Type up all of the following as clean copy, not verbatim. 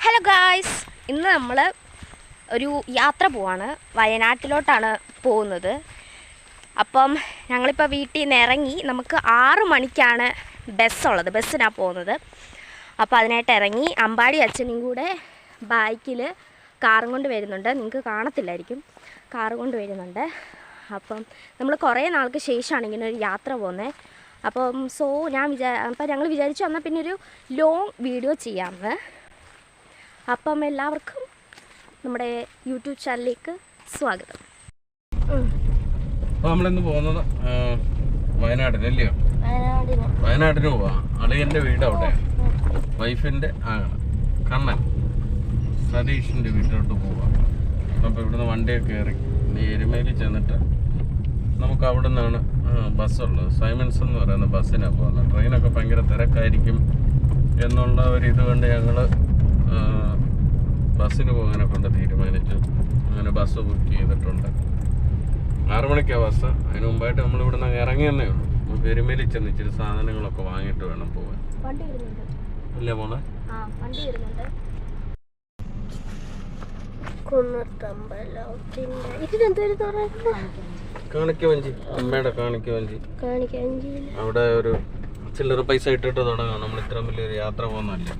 Hello guys, ഇന്ന് നമ്മൾ ഒരു യാത്ര പോവാണ്. വയനാട്ടിലോട്ടാണ് പോകുന്നത്. അപ്പം ഞങ്ങളിപ്പോൾ വീട്ടിൽ നിന്ന് ഇറങ്ങി. നമുക്ക് 6 മണിക്കാണ് ബസ്സുള്ളത്. ബസ്സിനാണ് പോകുന്നത്. അപ്പോൾ അതിനായിട്ട് ഇറങ്ങി. അമ്പാടി അച്ഛനും കൂടെ ബൈക്കിൽ കാറും കൊണ്ട് വരുന്നുണ്ട്. നിങ്ങൾക്ക് കാണത്തില്ലായിരിക്കും, കാറ് കൊണ്ട് വരുന്നുണ്ട്. അപ്പം നമ്മൾ കുറേ നാൾക്ക് ശേഷമാണ് ഇങ്ങനെ ഒരു യാത്ര പോകുന്നത്. അപ്പം ഞങ്ങൾ വിചാരിച്ചു എന്നാൽ പിന്നെ ഒരു ലോങ് വീഡിയോ ചെയ്യാമെന്ന്. അപ്പം എല്ലാവർക്കും നമ്മുടെ യൂട്യൂബ് ചാനലിലേക്ക് സ്വാഗതം. നമ്മളിന്ന് പോകുന്നത് വയനാട്ടിനല്ലയോ? വയനാട്ടിന് പോവാ. അളിയൻ്റെ വീട് അവിടെ, വൈഫിൻ്റെ കണ്ണൻ സതീഷിൻ്റെ വീട്ടിലോട്ട് പോവാ. അപ്പോൾ ഇവിടുന്ന് വണ്ടിയൊക്കെ കയറി എരുമേലി ചെന്നിട്ട് നമുക്ക് അവിടെ നിന്നാണ് ബസ്സുള്ളത്. സൈമൺസ് എന്ന് പറയുന്ന ബസ്സിനാണ് പോകുന്നത്. ട്രെയിനൊക്കെ ഭയങ്കര തിരക്കായിരിക്കും എന്നുള്ള ഒരു ഇതുകൊണ്ട് ഞങ്ങൾ ബസ്സിന് പോകാനെ കൊണ്ട് തീരുമാനിച്ചു. അങ്ങനെ ബസ് ബുക്ക് ചെയ്തിട്ടുണ്ട്. 6 മണിക്കാണ് ബസ്. അതിന് മുമ്പായിട്ട് നമ്മളിവിടെ നിന്ന് ഇറങ്ങിയെന്നേ ഉള്ളൂ. നമുക്ക് എരുമേലി ചെന്ന് ഇച്ചിരി സാധനങ്ങളൊക്കെ വാങ്ങിയിട്ട് വേണം പോകാൻ. അല്ലേ മോളെ? കാണിക്കവഞ്ചി, അമ്മയുടെ കാണിക്കവഞ്ചി. അവിടെ ഒരു ചില്ലറ പൈസ ഇട്ടിട്ട് തുടങ്ങാം. നമ്മൾ ഇത്ര വലിയൊരു യാത്ര പോകുന്നല്ലേ.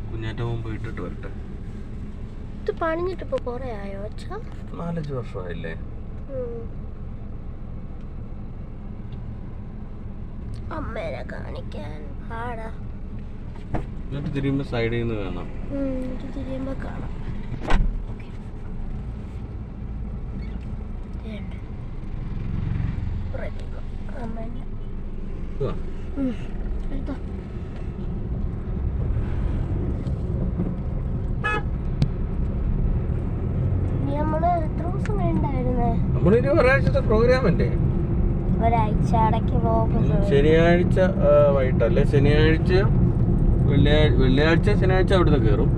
കുഞ്ഞാറ്റ മുമ്പ് ഇട്ടിട്ട് വരട്ടെ. ഇത് പണിഞ്ഞിട്ട് ഇപ്പൊ കൊറേ ആയോ? 4-5 വർഷമായില്ലേ? അമ്മേനെ കാണിക്കാൻ പാടാ. എന്നിട്ട് തിരിയുമ്പോ സൈഡിൽ നിന്ന് കാണാം. തിരിയുമ്പോ കാണാം. നമ്മളൊരു ഒരാഴ്ചത്തെ പ്രോഗ്രാം അല്ലേ? ശനിയാഴ്ച വൈകിട്ടല്ലേ? വെള്ളിയാഴ്ച ശനിയാഴ്ച അവിടുന്ന് കയറും.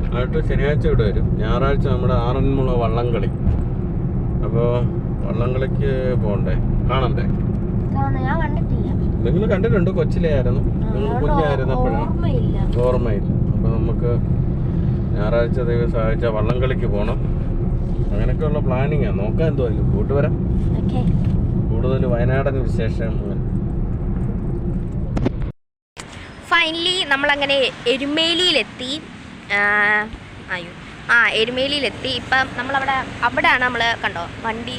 എന്നിട്ട് ശനിയാഴ്ച ഇവിടെ വരും. ഞായറാഴ്ച നമ്മുടെ ആറന്മുള വള്ളംകളി. അപ്പോൾ വള്ളംകളിക്ക് പോകണ്ടേ, കാണണ്ടേ? നിങ്ങൾ കണ്ടിട്ടുണ്ട്? കൊച്ചിലെ ആയിരുന്നു, നിങ്ങൾ കുഞ്ഞായിരുന്നപ്പോഴാണ്, ഓർമ്മയില്ല. അപ്പോൾ നമുക്ക് ഞായറാഴ്ച ദിവസം വള്ളംകളിക്ക് പോകണം. അങ്ങനെയൊക്കെയുള്ള പ്ലാനിങ്ങാണ്. നോക്കാം, എന്തോലും കൂട്ട് വരാം. കൂടുതൽ വയനാടൻ വിശേഷം. ഫൈനലി നമ്മളങ്ങനെ എരുമേലിയിലെത്തി. എരുമേലിയിലെത്തി. ഇപ്പം അവിടെയാണ് നമ്മൾ കണ്ടോ വണ്ടി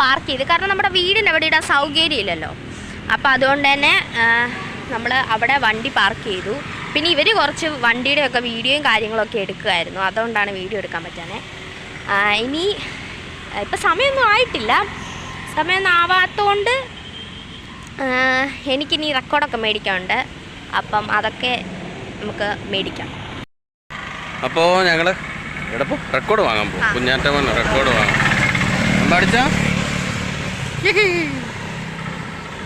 പാർക്ക് ചെയ്ത്. കാരണം നമ്മുടെ വീടിന് അവിടെ ഇടാൻ സൗകര്യമില്ലല്ലോ. അപ്പോൾ അതുകൊണ്ട് തന്നെ നമ്മൾ അവിടെ വണ്ടി പാർക്ക് ചെയ്തു. പിന്നെ ഇവർ കുറച്ച് വണ്ടിയുടെയൊക്കെ വീഡിയോയും കാര്യങ്ങളൊക്കെ എടുക്കുമായിരുന്നു. അതുകൊണ്ടാണ് വീഡിയോ എടുക്കാൻ പറ്റാനേ. ഇനി ഇപ്പം സമയമൊന്നും ആയിട്ടില്ല. സമയമൊന്നും ആവാത്തതുകൊണ്ട് എനിക്കിനി റെക്കോർഡൊക്കെ മേടിക്കാനുണ്ട്. അപ്പം അതൊക്കെ നമുക്ക് മേടിക്കാം. അപ്പോൾ ഞങ്ങൾ എടപ്പോ റെക്കോർഡ് വാങ്ങാൻ പോകും. കുഞ്ഞാറ്റമ്മ റെക്കോർഡ് വാങ്ങാം. പഠിച്ചാ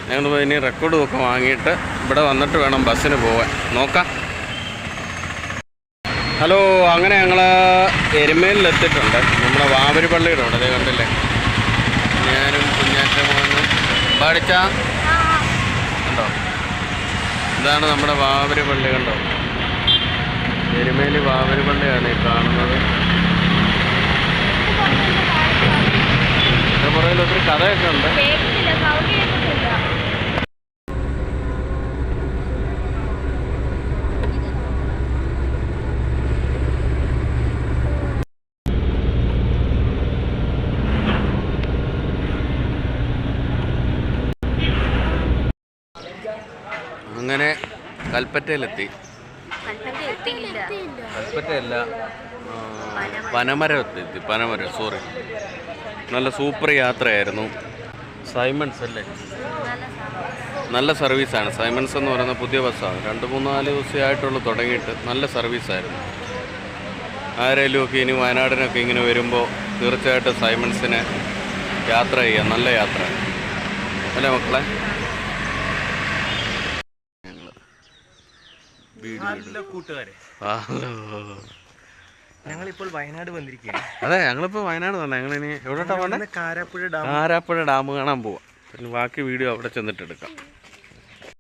ഞങ്ങൾ പോയി ഇനി റെക്കോർഡും ഒക്കെ വാങ്ങിയിട്ട് ഇവിടെ വന്നിട്ട് വേണം ബസ്സിന് പോകാൻ. നോക്കാം. ഹലോ, അങ്ങനെ ഞങ്ങൾ എരുമേലിലെത്തിയിട്ടുണ്ട്. നമ്മുടെ വാവര് പള്ളിയുടെ അവിടെ കണ്ടില്ലേ? ഞാനും കുഞ്ഞാറ്റമ്മനും പഠിച്ചാ കണ്ടോ? ഇതാണ് നമ്മുടെ വാവര് പള്ളി. കണ്ടോ? എരുമേലി വാവര് പള്ളിയാണ് ഈ കാണുന്നത്. പുറകിൽ ഒത്തിരി കഥയൊക്കെ ഉണ്ട്. അങ്ങനെ കൽപ്പറ്റയിലെത്തി. കൽപ്പറ്റയല്ല, പനമരം എത്തി. പനമരം, സോറി. നല്ല സൂപ്പർ യാത്രയായിരുന്നു. സൈമൺസ് അല്ലേ? നല്ല സർവീസാണ്. സൈമൺസ് എന്ന് പറയുന്ന പുതിയ ബസ്സാണ്. 2-3-4 ദിവസമായിട്ടുള്ളൂ തുടങ്ങിയിട്ട്. നല്ല സർവീസായിരുന്നു. ആരെങ്കിലും ഒക്കെ ഇനി വയനാടിനൊക്കെ ഇങ്ങനെ വരുമ്പോൾ തീർച്ചയായിട്ടും സൈമൺസിന് യാത്ര ചെയ്യാം. നല്ല യാത്ര അല്ലേ മക്കളെ? കൂട്ടുകാരെ, ഞങ്ങളിപ്പോൾ വയനാട് വന്നിരിക്കുകയാണ്. അതെ, ഞങ്ങളിപ്പോൾ വയനാട് വന്നേ. ഞങ്ങളിനി എവിടോട്ടാ പോകണ്ടേ? കാരാപ്പുഴ ഡാം കാണാൻ പോവാം. പിന്നെ ബാക്കി വീഡിയോ അവിടെ ചെന്നിട്ട് എടുക്കാം.